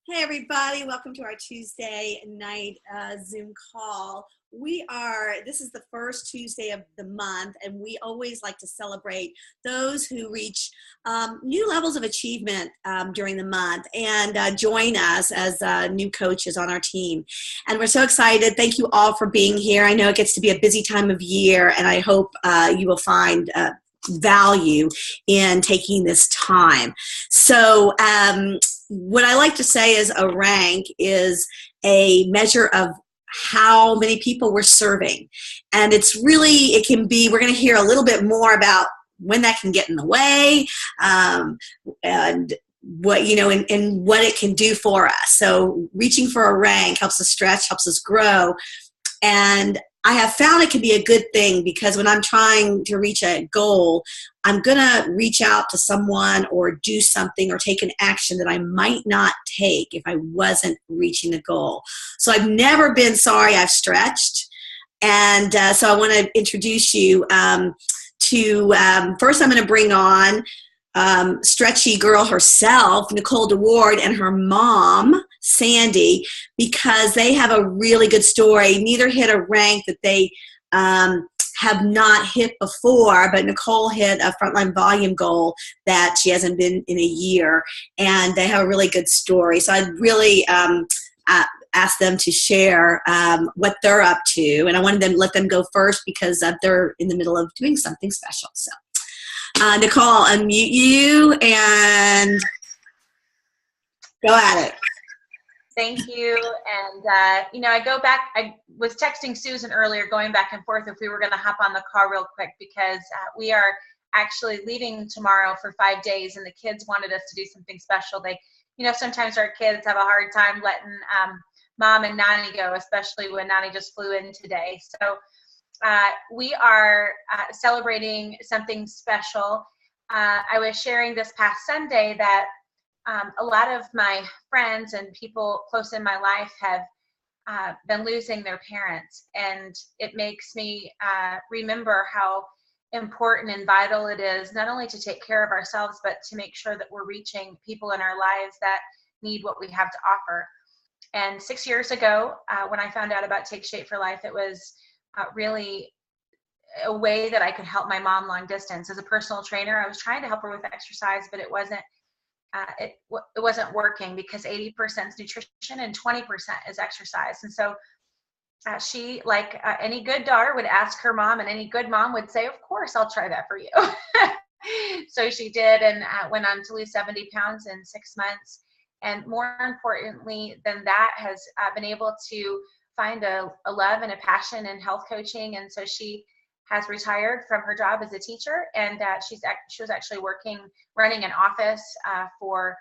Hey everybody, welcome to our Tuesday night Zoom call. This is the first Tuesday of the month, and we always like to celebrate those who reach new levels of achievement during the month and join us as new coaches on our team. And we're so excited. Thank you all for being here. I know it gets to be a busy time of year, and I hope you will find value in taking this time. So, what I like to say is a rank is a measure of how many people we're serving. And it can be, we're going to hear a little bit more about when that can get in the way, and what, and what it can do for us. So reaching for a rank helps us stretch, helps us grow. And I have found it can be a good thing because when I'm trying to reach a goal, I'm going to reach out to someone or do something or take an action that I might not take if I wasn't reaching the goal. So I've never been sorry I've stretched. And so I want to introduce you first I'm going to bring on stretchy girl herself, Nicole DeWard, and her mom, Sandy, because they have a really good story. Neither hit a rank that they have not hit before, but Nicole hit a frontline volume goal that she hasn't been in a year, and they have a really good story. So I'd really ask them to share what they're up to, and I wanted to let them go first because they're in the middle of doing something special. So Nicole, I'll unmute you and go at it. Thank you. And, I was texting Susan earlier, going back and forth if we were going to hop on the call real quick because we are actually leaving tomorrow for 5 days, and the kids wanted us to do something special. Sometimes our kids have a hard time letting mom and Nani go, especially when Nani just flew in today. So we are celebrating something special. I was sharing this past Sunday that a lot of my friends and people close in my life have been losing their parents, and it makes me remember how important and vital it is not only to take care of ourselves, but to make sure that we're reaching people in our lives that need what we have to offer. And 6 years ago, when I found out about Take Shape for Life, it was really a way that I could help my mom long distance. As a personal trainer, I was trying to help her with exercise, but it wasn't working because 80% is nutrition and 20% is exercise. And so she, like any good daughter, would ask her mom, and any good mom would say, of course, I'll try that for you. So she did, and went on to lose 70 pounds in 6 months. And more importantly than that, has been able to find a love and a passion in health coaching. And so she has retired from her job as a teacher, and she was actually running an office for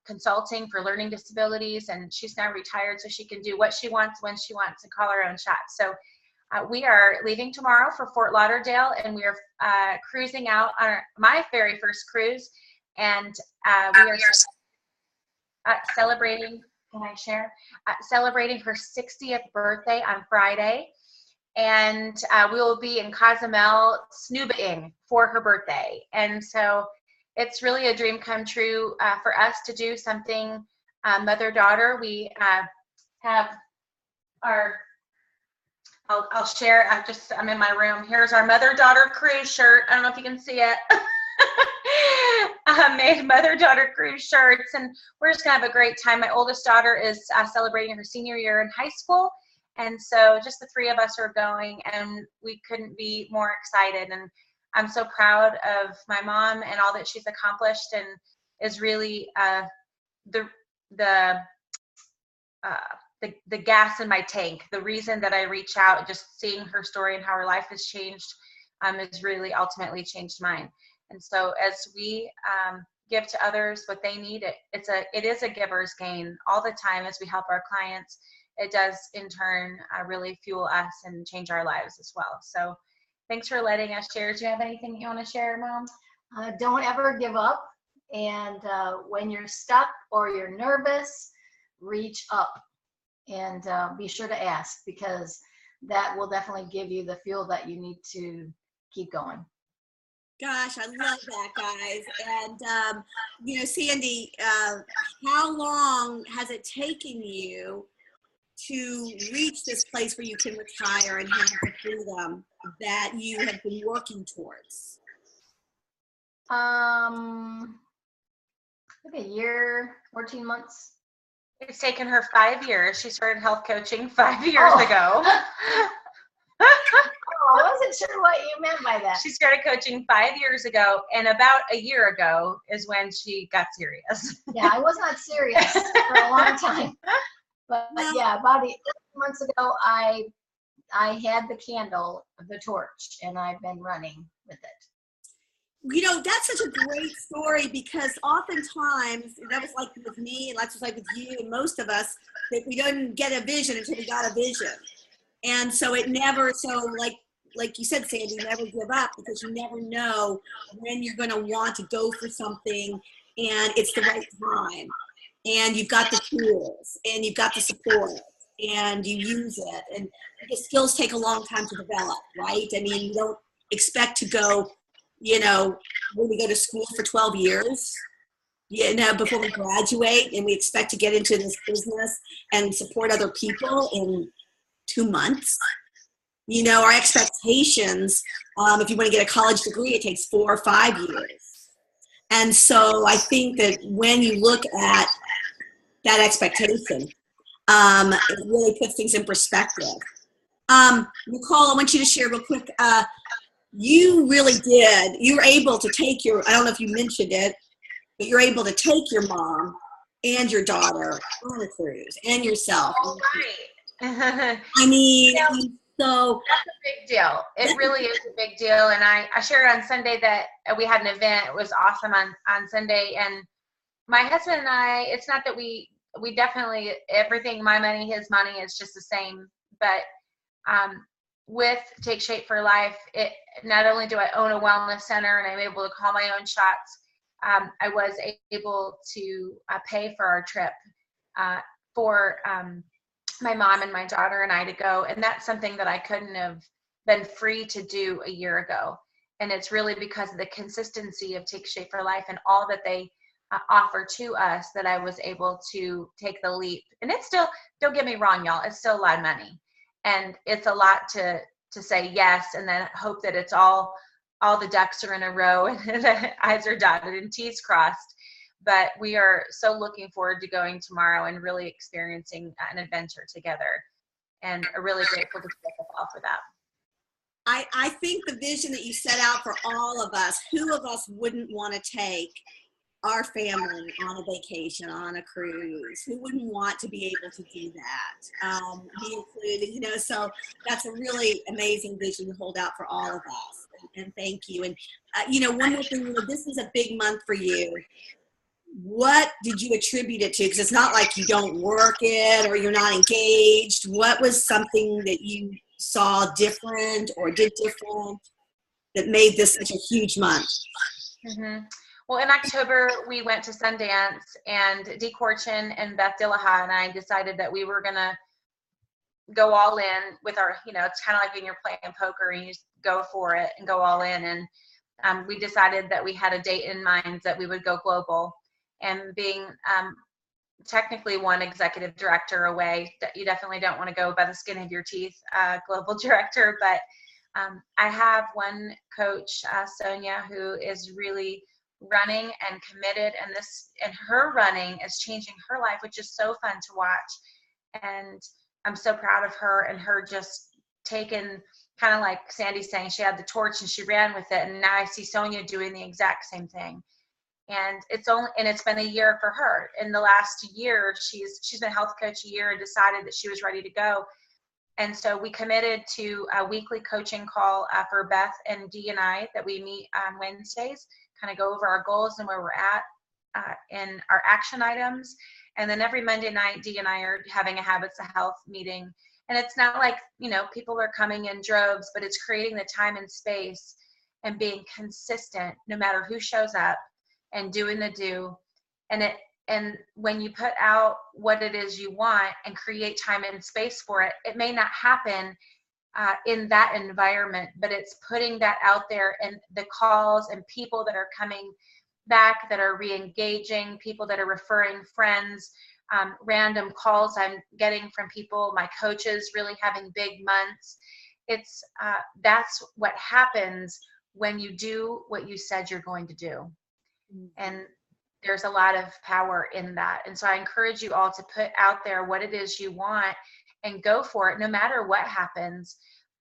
consulting for learning disabilities, and she's now retired so she can do what she wants when she wants and call her own shots. So we are leaving tomorrow for Fort Lauderdale, and we are cruising out on my very first cruise, and we are celebrating. Can I share? Celebrating her 60th birthday on Friday. And we will be in Cozumel snoobing for her birthday. And so it's really a dream come true for us to do something mother-daughter. We have I'll share, I'm in my room. Here's our mother-daughter cruise shirt. I don't know if you can see it. Made mother-daughter cruise shirts, and we're just gonna have a great time. My oldest daughter is celebrating her senior year in high school. And so just the three of us are going, and we couldn't be more excited. And I'm so proud of my mom and all that she's accomplished, and is really the gas in my tank. The reason that I reach out, just seeing her story and how her life has changed, has really ultimately changed mine. And so as we give to others what they need, it is a giver's gain all the time as we help our clients. It does in turn really fuel us and change our lives as well. So thanks for letting us share. Do you have anything you want to share, Mom? Don't ever give up. And when you're stuck or you're nervous, reach up, and be sure to ask, because that will definitely give you the fuel that you need to keep going. Gosh, I love that, guys. And, Sandy, how long has it taken you to reach this place where you can retire and have the freedom that you have been working towards? Like a year, 14 months. It's taken her 5 years. She started health coaching 5 years ago. Oh, I wasn't sure what you meant by that. She started coaching 5 years ago, and about a year ago is when she got serious. Yeah, I was not serious for a long time. But yeah, about 8 months ago, I had the candle, the torch, and I've been running with it. That's such a great story, because oftentimes that was like with me, and that's like with you and most of us, that we didn't get a vision until we got a vision. And so it never, like you said, Sandy, never give up, because you never know when you're going to want to go for something and it's the right time. And you've got the tools and you've got the support and you use it. And the skills take a long time to develop, right? I mean, you don't expect to go, when we go to school for 12 years, before we graduate, and we expect to get into this business and support other people in 2 months. Our expectations, if you want to get a college degree, it takes 4 or 5 years. And so I think that when you look at that expectation, it really puts things in perspective. Nicole, I want you to share real quick. You were able to take I don't know if you mentioned it, but you're able to take your mom and your daughter on a cruise, and yourself. All right. I mean, so that's a big deal. It really is a big deal. And I shared on Sunday that we had an event. It was awesome on Sunday. And my husband and I, it's not that we definitely, everything, my money, his money, is just the same. But with Take Shape for Life, it not only do I own a wellness center and I'm able to call my own shots, I was able to pay for our trip for my mom and my daughter and I to go. And that's something that I couldn't have been free to do a year ago. And it's really because of the consistency of Take Shape for Life and all that they offer to us that I was able to take the leap. And it's still, don't get me wrong, y'all, it's still a lot of money. And it's a lot to say yes, and then hope that it's all the ducks are in a row and the I's are dotted and T's crossed. But we are so looking forward to going tomorrow and really experiencing an adventure together, and are really grateful to take the ball for that. I think the vision that you set out for all of us, who of us wouldn't want to take our family on a vacation, on a cruise? Who wouldn't want to be able to do that? Be included, so that's a really amazing vision to hold out for all of us. And thank you. And, one more thing, this is a big month for you. What did you attribute it to? Because it's not like you don't work it or you're not engaged. What was something that you saw different or did different that made this such a huge month? Mm-hmm. Well, in October, we went to Sundance, and Dee Corchin and Beth Dillaha and I decided that we were going to go all in with our, it's kind of like when you're playing poker and you just go for it and go all in. And we decided that we had a date in mind that we would go global. And being technically one executive director away, you definitely don't want to go by the skin of your teeth, global director. But I have one coach, Sonia, who is really running and committed, and her running is changing her life, which is so fun to watch. And I'm so proud of her, and her just taking, kind of like Sandy's saying, she had the torch and she ran with it. And now I see Sonia doing the exact same thing. And it's been a year for her. In the last year, she's been a health coach a year and decided that she was ready to go. And so we committed to a weekly coaching call for Beth and Dee and I, that we meet on Wednesdays, kind of go over our goals and where we're at in our action items. And then every Monday night, Dee and I are having a Habits of Health meeting. And it's not like, people are coming in droves, but it's creating the time and space and being consistent no matter who shows up, and doing the do. And when you put out what it is you want and create time and space for it, it may not happen in that environment, but it's putting that out there, and the calls and people that are coming back, that are re-engaging, people that are referring friends, random calls I'm getting from people, my coaches really having big months. It's that's what happens when you do what you said you're going to do. And there's a lot of power in that. And so I encourage you all to put out there what it is you want and go for it no matter what happens,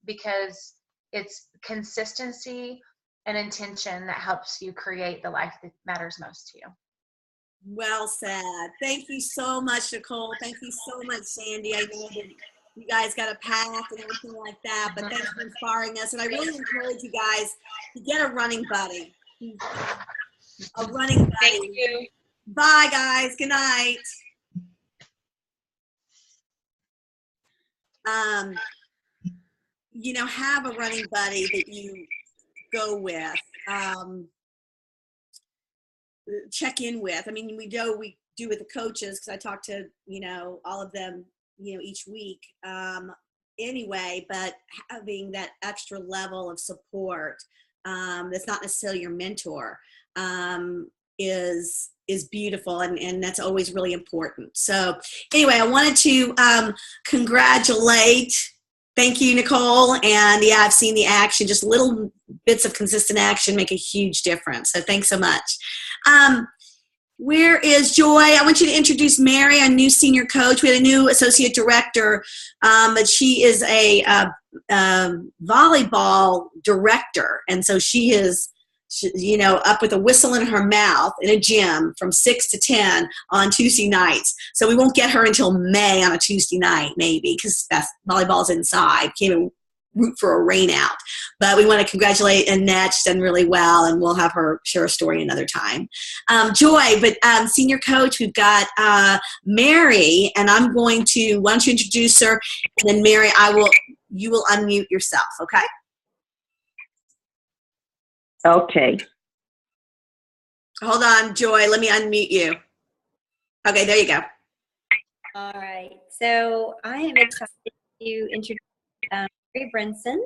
because it's consistency and intention that helps you create the life that matters most to you. Well said. Thank you so much, Nicole. Thank you so much, Sandy. I know that you guys got a path and everything like that, but thanks for inspiring us. And I really encourage you guys to get a running buddy. A running buddy. Thank you. Bye, guys. Good night. You know, have a running buddy that you go with. Check in with. I mean, we do with the coaches, because I talk to, you know, all of them, you know, each week anyway, but having that extra level of support that's not necessarily your mentor is beautiful, and that's always really important. So anyway, I wanted to congratulate. Thank you, Nicole. And yeah, I've seen the action. Just little bits of consistent action make a huge difference. So thanks so much. Where is Joy? I want you to introduce Mary, our new senior coach. We had a new associate director, but she is a volleyball director. And so she is, you know, up with a whistle in her mouth in a gym from 6 to 10 on Tuesday nights. So we won't get her until May on a Tuesday night, maybe, because volleyball's inside. Can't even root for a rain out. But we want to congratulate Annette. She's done really well, and we'll have her share a story another time. Joy, but senior coach, we've got Mary, and I'm going to, why don't you introduce her, and then Mary, you will unmute yourself, okay? Okay. Hold on, Joy. Let me unmute you. Okay, there you go. All right. So I am excited to introduce Mary Brinson.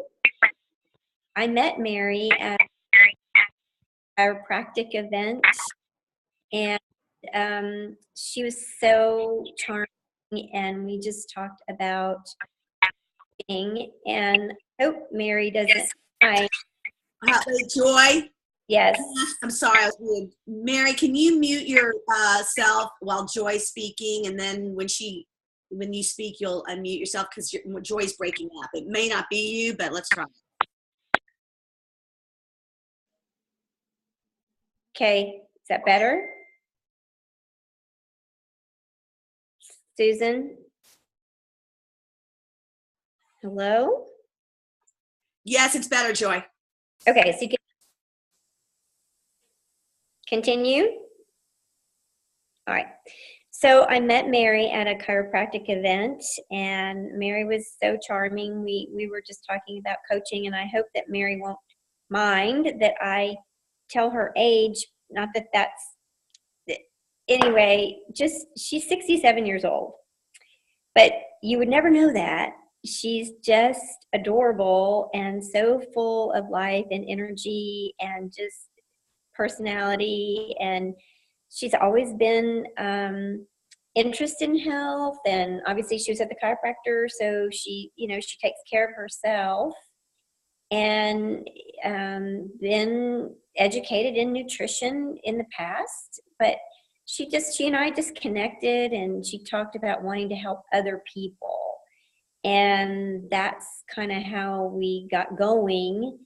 I met Mary at a chiropractic event, and she was so charming, and we just talked about thing, and I hope Mary doesn't mind. Joy? Yes. I'm sorry, I was rude. Mary, can you mute yourself while Joy's speaking, and then when you speak, you'll unmute yourself, because Joy's breaking up. It may not be you, but let's try. Okay. Is that better? Susan? Hello? Yes, it's better, Joy. Okay, so you can continue. All right. So I met Mary at a chiropractic event, and Mary was so charming. We were just talking about coaching, and I hope that Mary won't mind that I tell her age. Not that that's, anyway, just she's 67 years old. But you would never know that. She's just adorable and so full of life and energy and just personality, and she's always been interested in health, and obviously she was at the chiropractor, so she takes care of herself, and been educated in nutrition in the past, but she and I just connected, and she talked about wanting to help other people. And that's kind of how we got going.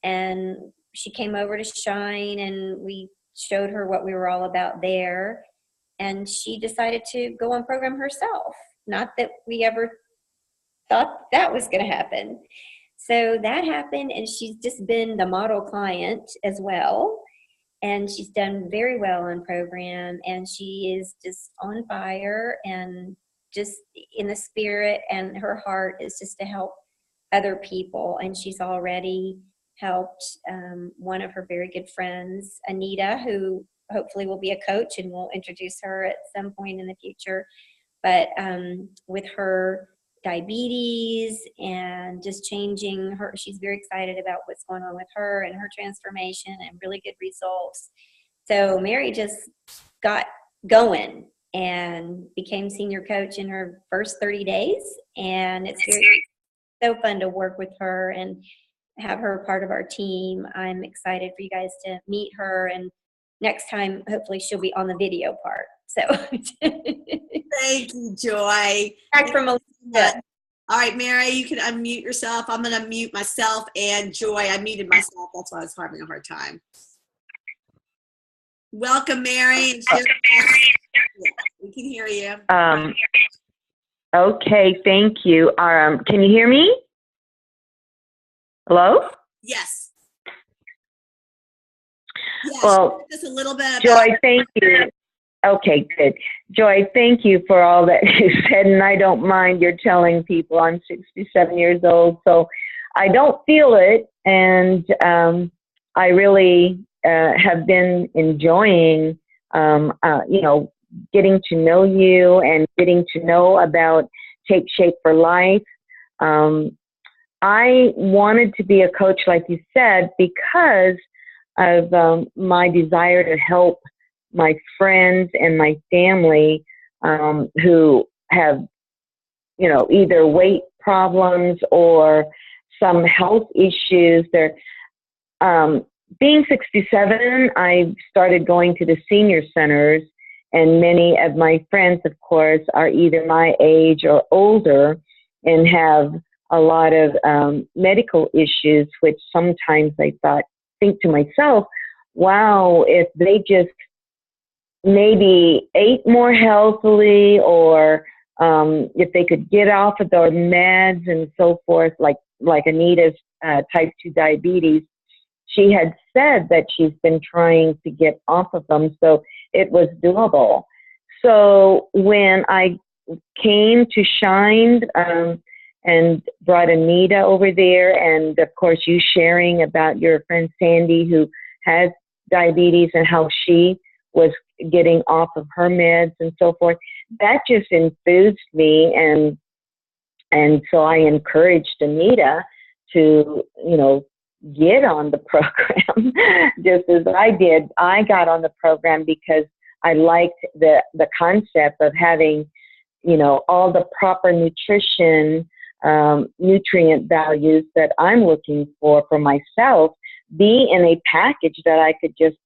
And she came over to Shine, and we showed her what we were all about there. And she decided to go on program herself. Not that we ever thought that was going to happen. So that happened, and she's just been the model client as well. And she's done very well on program, and she is just on fire and just in the spirit, and her heart is just to help other people. And she's already helped one of her very good friends, Anita, who hopefully will be a coach, and we'll introduce her at some point in the future. But with her diabetes and just changing her. She's very excited about what's going on with her and her transformation and really good results. So Mary just got going and became senior coach in her first 30 days. And it's so fun to work with her and have her part of our team. I'm excited for you guys to meet her, and next time, hopefully she'll be on the video part. So Thank you, Joy. back from Melissa. All right, Mary, you can unmute yourself. I'm going to mute myself, and Joy, I muted myself. That's why I was having a hard time. Welcome, Mary. We can hear you. Okay, thank you. Can you hear me? Hello? Yes. Yes. Well, Just a little bit about Joy, thank you. Okay, good. Joy, thank you for all that you said, and I don't mind your telling people I'm 67 years old, so I don't feel it, and I really have been enjoying, getting to know you and getting to know about Take Shape for Life. I wanted to be a coach, like you said, because of my desire to help my friends and my family who have, either weight problems or some health issues. They're being 67, I started going to the senior centers, and many of my friends, of course, are either my age or older and have a lot of medical issues, which sometimes I think to myself, wow, if they just maybe ate more healthily, or if they could get off of their meds and so forth, like Anita's type 2 diabetes. She had said that she's been trying to get off of them, so it was doable. So when I came to Shine and brought Anita over there, and of course you sharing about your friend Sandy who has diabetes and how she was getting off of her meds and so forth, that just enthused me, and so I encouraged Anita to, get on the program just as I did. I got on the program because I liked the concept of having, all the proper nutrition, nutrient values that I'm looking for myself be in a package that I could just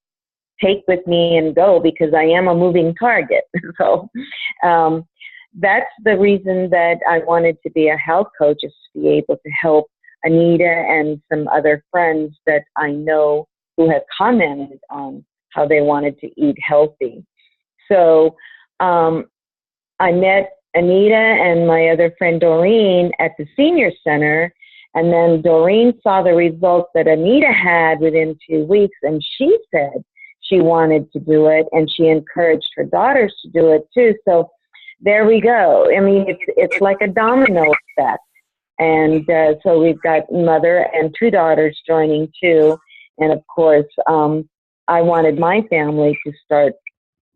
take with me and go, because I am a moving target. So that's the reason that I wanted to be a health coach, is to be able to help Anita and some other friends that I know who have commented on how they wanted to eat healthy. So I met Anita and my other friend Doreen at the senior center, and then Doreen saw the results that Anita had within 2 weeks, and she said she wanted to do it, and she encouraged her daughters to do it too. So there we go. I mean, it's like a domino effect. And so we've got mother and 2 daughters joining too. And of course, I wanted my family to start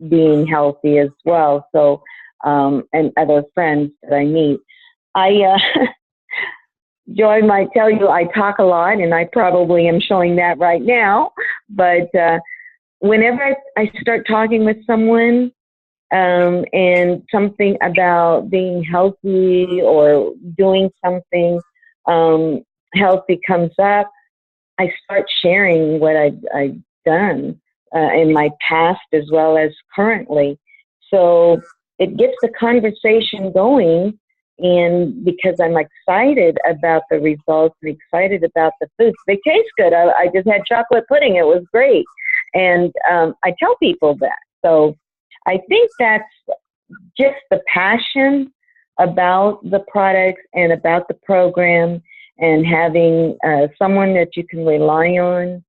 being healthy as well. So, and other friends that I meet. Joy might tell you I talk a lot, and I probably am showing that right now. But whenever I start talking with someone, and something about being healthy or doing something healthy comes up, I start sharing what I've done in my past as well as currently. So it gets the conversation going, and because I'm excited about the results and excited about the foods. They taste good. I just had chocolate pudding. It was great. And I tell people that. So I think that's just the passion about the products and about the program, and having someone that you can rely on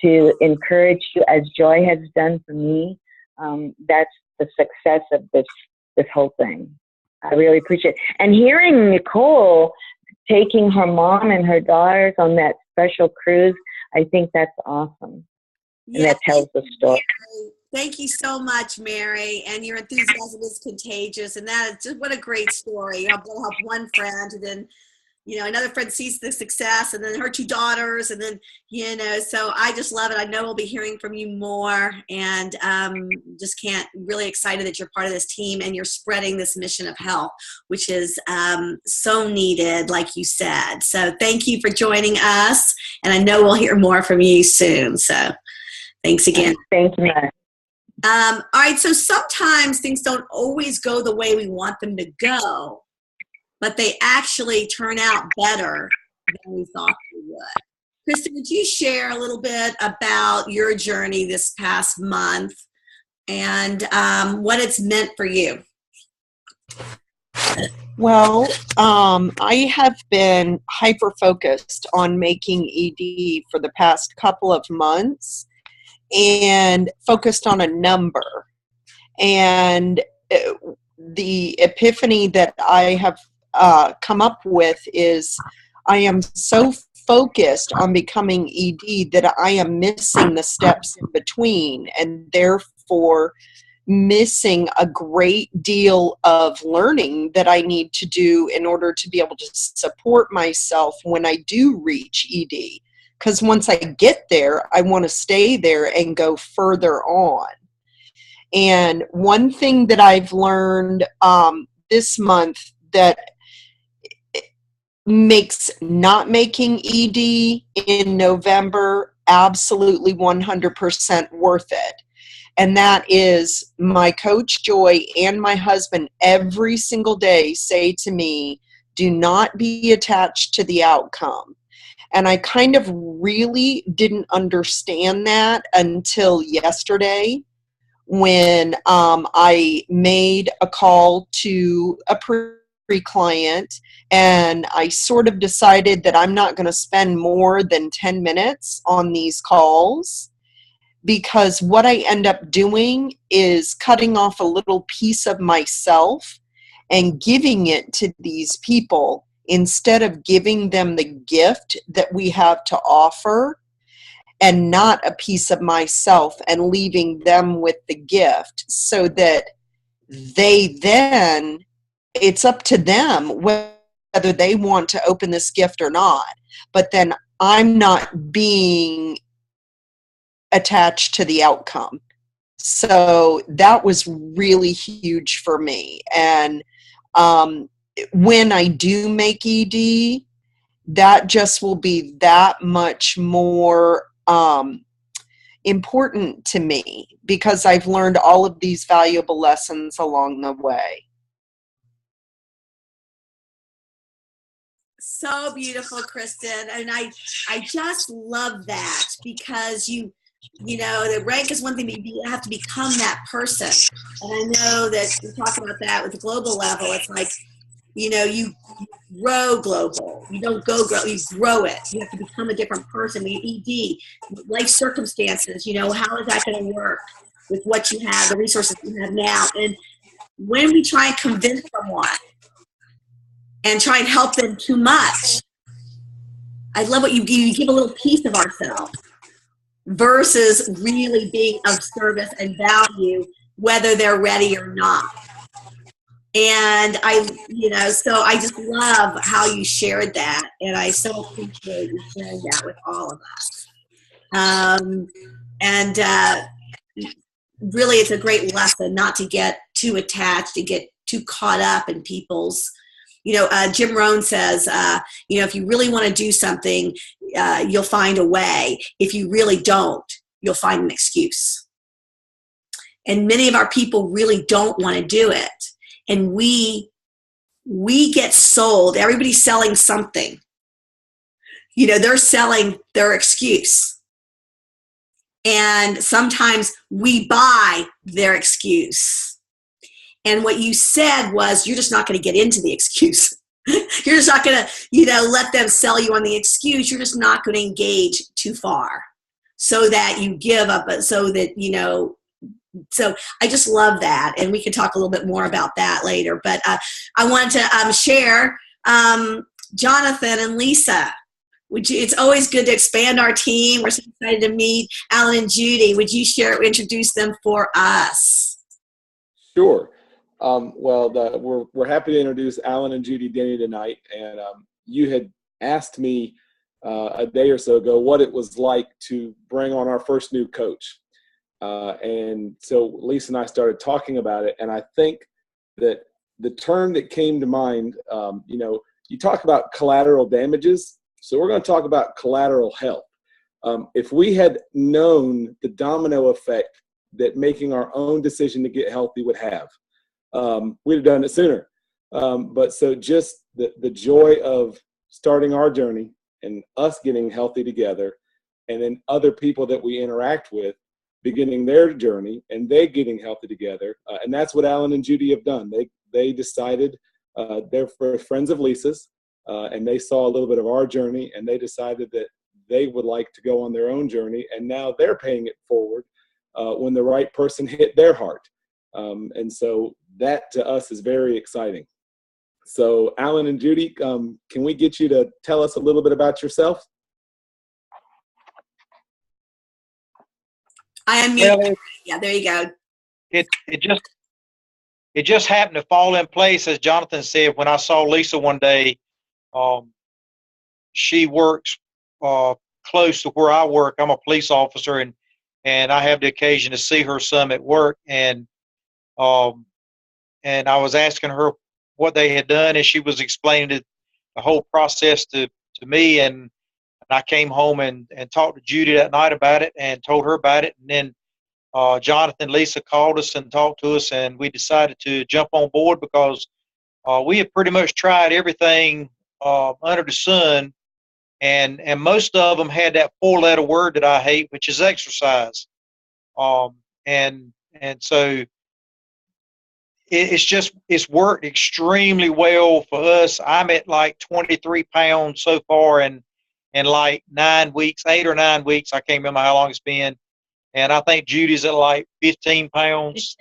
to encourage you, as Joy has done for me. That's the success of this whole thing. I really appreciate it. And hearing Nicole taking her mom and her daughters on that special cruise, I think that's awesome. Yeah, and that tells the story. Thank you so much, Mary. And your enthusiasm is contagious. And that is just what a great story. You'll help one friend, and then, another friend sees the success, and then her 2 daughters, and then, so I just love it. I know we'll be hearing from you more, and just really excited that you're part of this team and you're spreading this mission of health, which is so needed, like you said. So thank you for joining us, and I know we'll hear more from you soon. So thanks again. Thank you. All right, so sometimes things don't always go the way we want them to go, but they actually turn out better than we thought they would. Kristen, would you share a little bit about your journey this past month and what it's meant for you? Well, I have been hyper-focused on making ED for the past couple of months and focused on a number. And the epiphany that I have come up with is I am so focused on becoming ED that I am missing the steps in between, and therefore missing a great deal of learning that I need to do in order to be able to support myself when I do reach ED. Because once I get there, I want to stay there and go further on. And one thing that I've learned this month that makes not making ED in November absolutely 100% worth it. And that is my coach, Joy, and my husband every single day say to me, do not be attached to the outcome. And I kind of really didn't understand that until yesterday when I made a call to a pre-client, and I sort of decided that I'm not going to spend more than 10 minutes on these calls, because what I end up doing is cutting off a little piece of myself and giving it to these people instead of giving them the gift that we have to offer, and not a piece of myself, and leaving them with the gift so that they then, it's up to them whether they want to open this gift or not. But then I'm not being attached to the outcome. So that was really huge for me. And when I do make ED, that just will be that much more important to me, because I've learned all of these valuable lessons along the way. So beautiful, Kristen. And I just love that, because the rank is one thing, but you have to become that person. And I know that we talk about that with the global level. It's like, you grow global. You don't go grow, you grow it. You have to become a different person. The ED, life circumstances, how is that going to work with what you have, the resources you have now? And when we try and convince someone and try and help them too much, I love what you give. You give a little piece of ourselves versus really being of service and value, whether they're ready or not. And so I just love how you shared that. And I so appreciate you sharing that with all of us. Really, it's a great lesson not to get too attached, to get too caught up in people's, Jim Rohn says, if you really want to do something, you'll find a way. If you really don't, you'll find an excuse. And many of our people really don't want to do it. And we get sold. Everybody's selling something. They're selling their excuse. And sometimes we buy their excuse. And what you said was, you're just not going to get into the excuse. You're just not going to, let them sell you on the excuse. You're just not going to engage too far so that you give up, so that, so I just love that. And we can talk a little bit more about that later. But I wanted to share, Jonathan and Lisa, it's always good to expand our team. We're so excited to meet Alan and Judy. Would you introduce them for us? Sure. We're happy to introduce Alan and Judy Denny tonight. And you had asked me a day or so ago what it was like to bring on our first new coach. And so Lisa and I started talking about it. And I think that the term that came to mind, you talk about collateral damages. So we're going to talk about collateral health. If we had known the domino effect that making our own decision to get healthy would have, we'd have done it sooner. But so just the joy of starting our journey and us getting healthy together, and then other people that we interact with beginning their journey and they getting healthy together. And that's what Alan and Judy have done. They decided they're friends of Lisa's, and they saw a little bit of our journey, and they decided that they would like to go on their own journey. And now they're paying it forward when the right person hit their heart. And so that to us is very exciting. So Alan and Judy, can we get you to tell us a little bit about yourself? I am Well, yeah, there you go. it just happened to fall in place, as Jonathan said. When I saw Lisa one day, she works close to where I work. I'm a police officer, and I have the occasion to see her some at work. And I was asking her what they had done, and she was explaining the whole process to me. And I came home and talked to Judy that night about it and told her about it. And then Jonathan and Lisa called us and talked to us, and we decided to jump on board because we had pretty much tried everything under the sun, and most of them had that 4-letter word that I hate, which is exercise. And so it's worked extremely well for us. I'm at like 23 pounds so far, and in like 9 weeks, 8 or 9 weeks, I can't remember how long it's been. And I think Judy's at like 15 pounds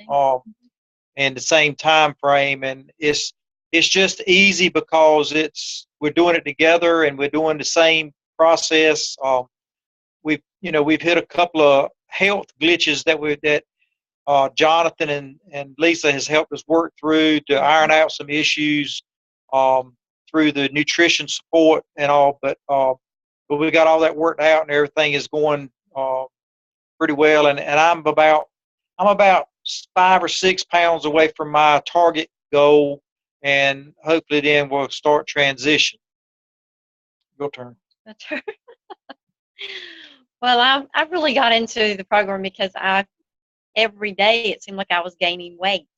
in the same time frame. And it's just easy because we're doing it together and we're doing the same process. We've hit a couple of health glitches that Jonathan and Lisa has helped us work through to iron out some issues through the nutrition support and all. But we got all that worked out, and everything is going pretty well. And I'm about 5 or 6 pounds away from my target goal, and hopefully then we'll start transition. Your turn. That's right. Well, I really got into the program because every day it seemed like I was gaining weight,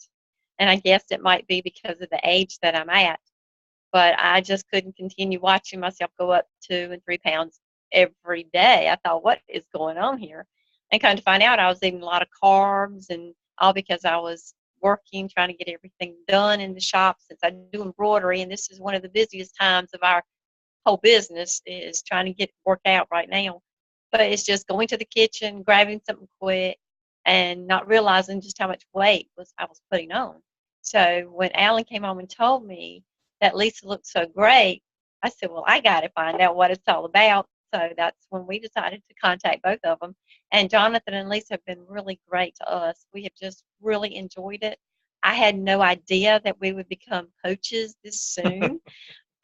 and I guess it might be because of the age that I'm at, but I just couldn't continue watching myself go up 2 and 3 pounds every day. I thought, what is going on here? And kind of find out I was eating a lot of carbs, and all because I was working, trying to get everything done in the shop, since I do embroidery, and this is one of the busiest times of our whole business is trying to get work out right now. But it's just going to the kitchen, grabbing something quick, and not realizing just how much weight I was putting on. So when Alan came home and told me that Lisa looked so great, I said, well, I got to find out what it's all about. So that's when we decided to contact both of them. And Jonathan and Lisa have been really great to us. We have just really enjoyed it. I had no idea that we would become coaches this soon.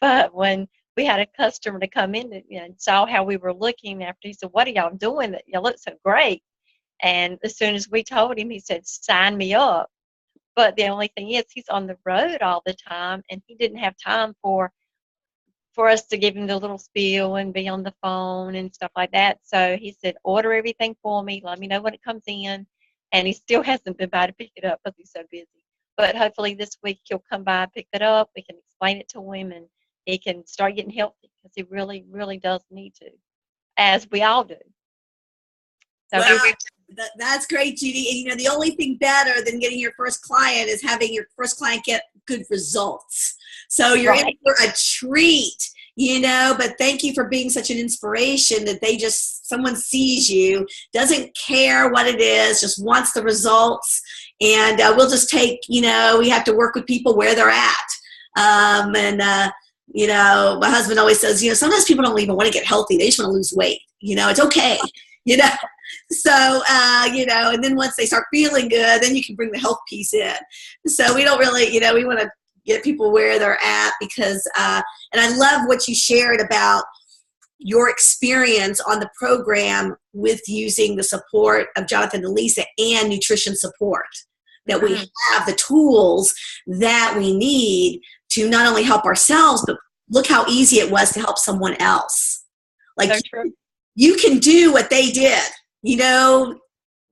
But when we had a customer to come in and saw how we were looking after, he said, what are y'all doing? That y'all look so great. And as soon as we told him, he said, sign me up. But the only thing is, he's on the road all the time, and he didn't have time for us to give him the little spiel and be on the phone and stuff like that. So he said, order everything for me, let me know when it comes in. And he still hasn't been by to pick it up because he's so busy. But hopefully this week he'll come by, pick it up, we can explain it to him, and he can start getting healthy, because he really, really does need to, as we all do. So well, that's great, Judy. And the only thing better than getting your first client is having your first client get good results. So you're in for a treat, but thank you for being such an inspiration that someone sees you, doesn't care what it is, just wants the results. And we'll just take, we have to work with people where they're at. My husband always says, sometimes people don't even want to get healthy. They just want to lose weight. It's okay, So, and then once they start feeling good, then you can bring the health piece in. So we don't really, we want to get people where they're at because, and I love what you shared about your experience on the program with using the support of Jonathan and Lisa and nutrition support, that we have the tools that we need to not only help ourselves, but look how easy it was to help someone else. Like So true. you can do what they did,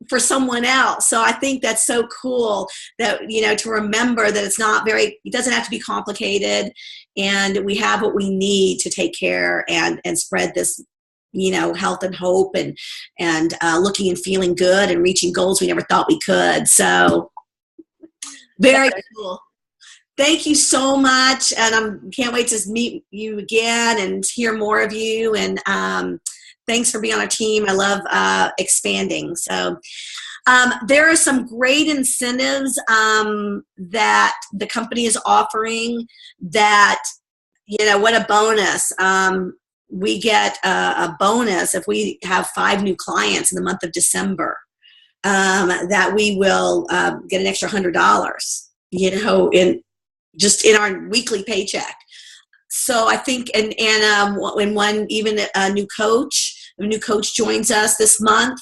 for someone else. So I think that's so cool that, to remember that it doesn't have to be complicated, and we have what we need to take care and spread this, health and hope and looking and feeling good and reaching goals we never thought we could. So very cool. Thank you so much. And I can't wait to meet you again and hear more of you. And, thanks for being on our team. I love expanding. So there are some great incentives that the company is offering that, what a bonus. We get a bonus if we have 5 new clients in the month of December, that we will get an extra $100, in our weekly paycheck. So I think, and when a new coach joins us this month,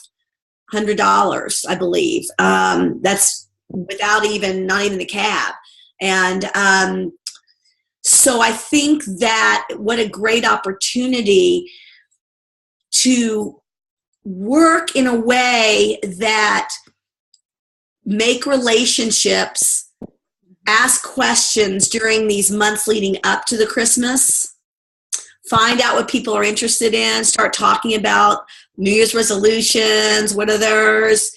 $100, I believe. That's without not even the cab. And so I think that what a great opportunity to work in a way that make relationships, ask questions during these months leading up to the Christmas, find out what people are interested in, start talking about New Year's resolutions, what are theirs,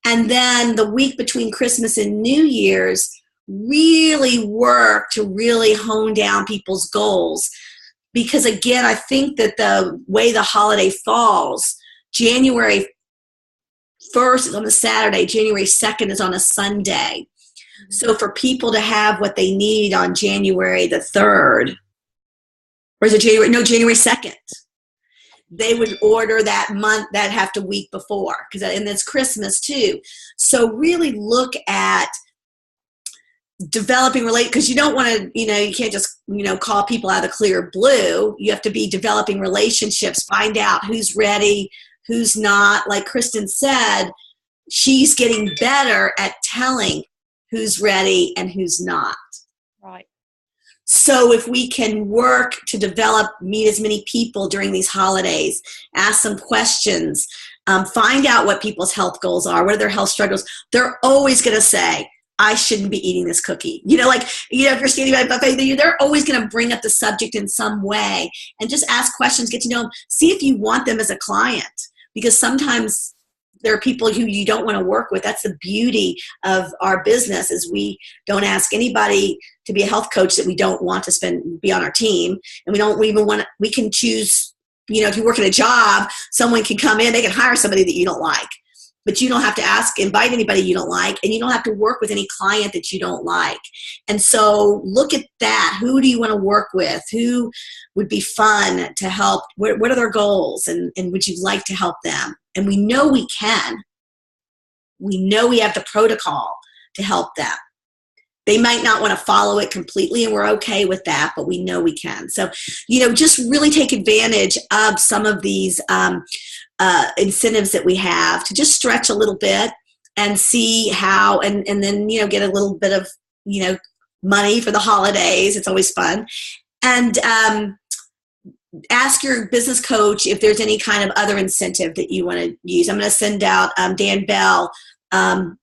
and then the week between Christmas and New Year's, really work to really hone down people's goals. Because again, I think that the way the holiday falls, January 1st is on a Saturday, January 2nd is on a Sunday. So for people to have what they need on January the 3rd, or is it January 2nd, they would order that week before, and it's Christmas too. So really look at developing because you don't want to, you can't just, call people out of the clear blue. You have to be developing relationships, find out who's ready, who's not. Like Kristen said, she's getting better at telling who's ready and who's not. Right. So if we can work to meet as many people during these holidays, ask some questions, find out what people's health goals are, what are their health struggles, they're always going to say, I shouldn't be eating this cookie. If you're standing by a buffet, they're always going to bring up the subject in some way, and just ask questions, get to know them, see if you want them as a client, because sometimes there are people who you don't want to work with. That's the beauty of our business, is we don't ask anybody to be a health coach that we don't want to be on our team. And we can choose, if you work in a job, someone can come in, they can hire somebody that you don't like, but you don't have to invite anybody you don't like, and you don't have to work with any client that you don't like. And so look at that. Who do you want to work with? Who would be fun to help? What are their goals? And would you like to help them? And we know we can. We know we have the protocol to help them. They might not want to follow it completely, and we're okay with that, but we know we can. So, just really take advantage of some of these incentives that we have to just stretch a little bit and see how, and then, get a little bit of, money for the holidays. It's always fun. And ask your business coach if there's any kind of other incentive that you want to use. I'm going to send out Dan Bell, one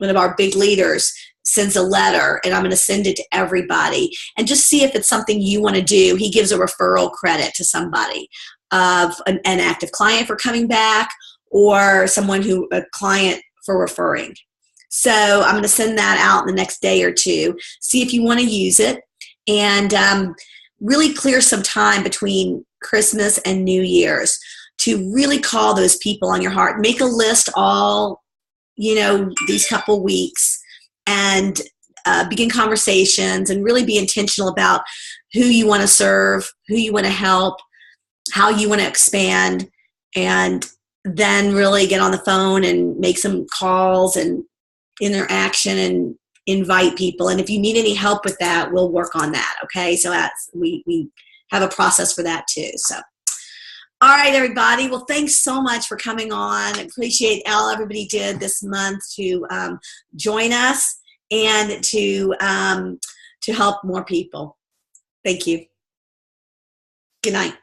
of our big leaders, sends a letter, and I'm going to send it to everybody and just see if it's something you want to do. He gives a referral credit to somebody of an active client for coming back, or a client for referring. So I'm going to send that out in the next day or two. See if you want to use it, and really clear some time between Christmas and New Year's to really call those people on your heart. Make a list all, these couple weeks, and begin conversations, and really be intentional about who you want to serve, who you want to help, how you want to expand, and then really get on the phone and make some calls and interaction and invite people. And if you need any help with that, we'll work on that. Okay. So we have a process for that too. So, all right, everybody. Well, thanks so much for coming on. Appreciate all everybody did this month to join us and to help more people. Thank you. Good night.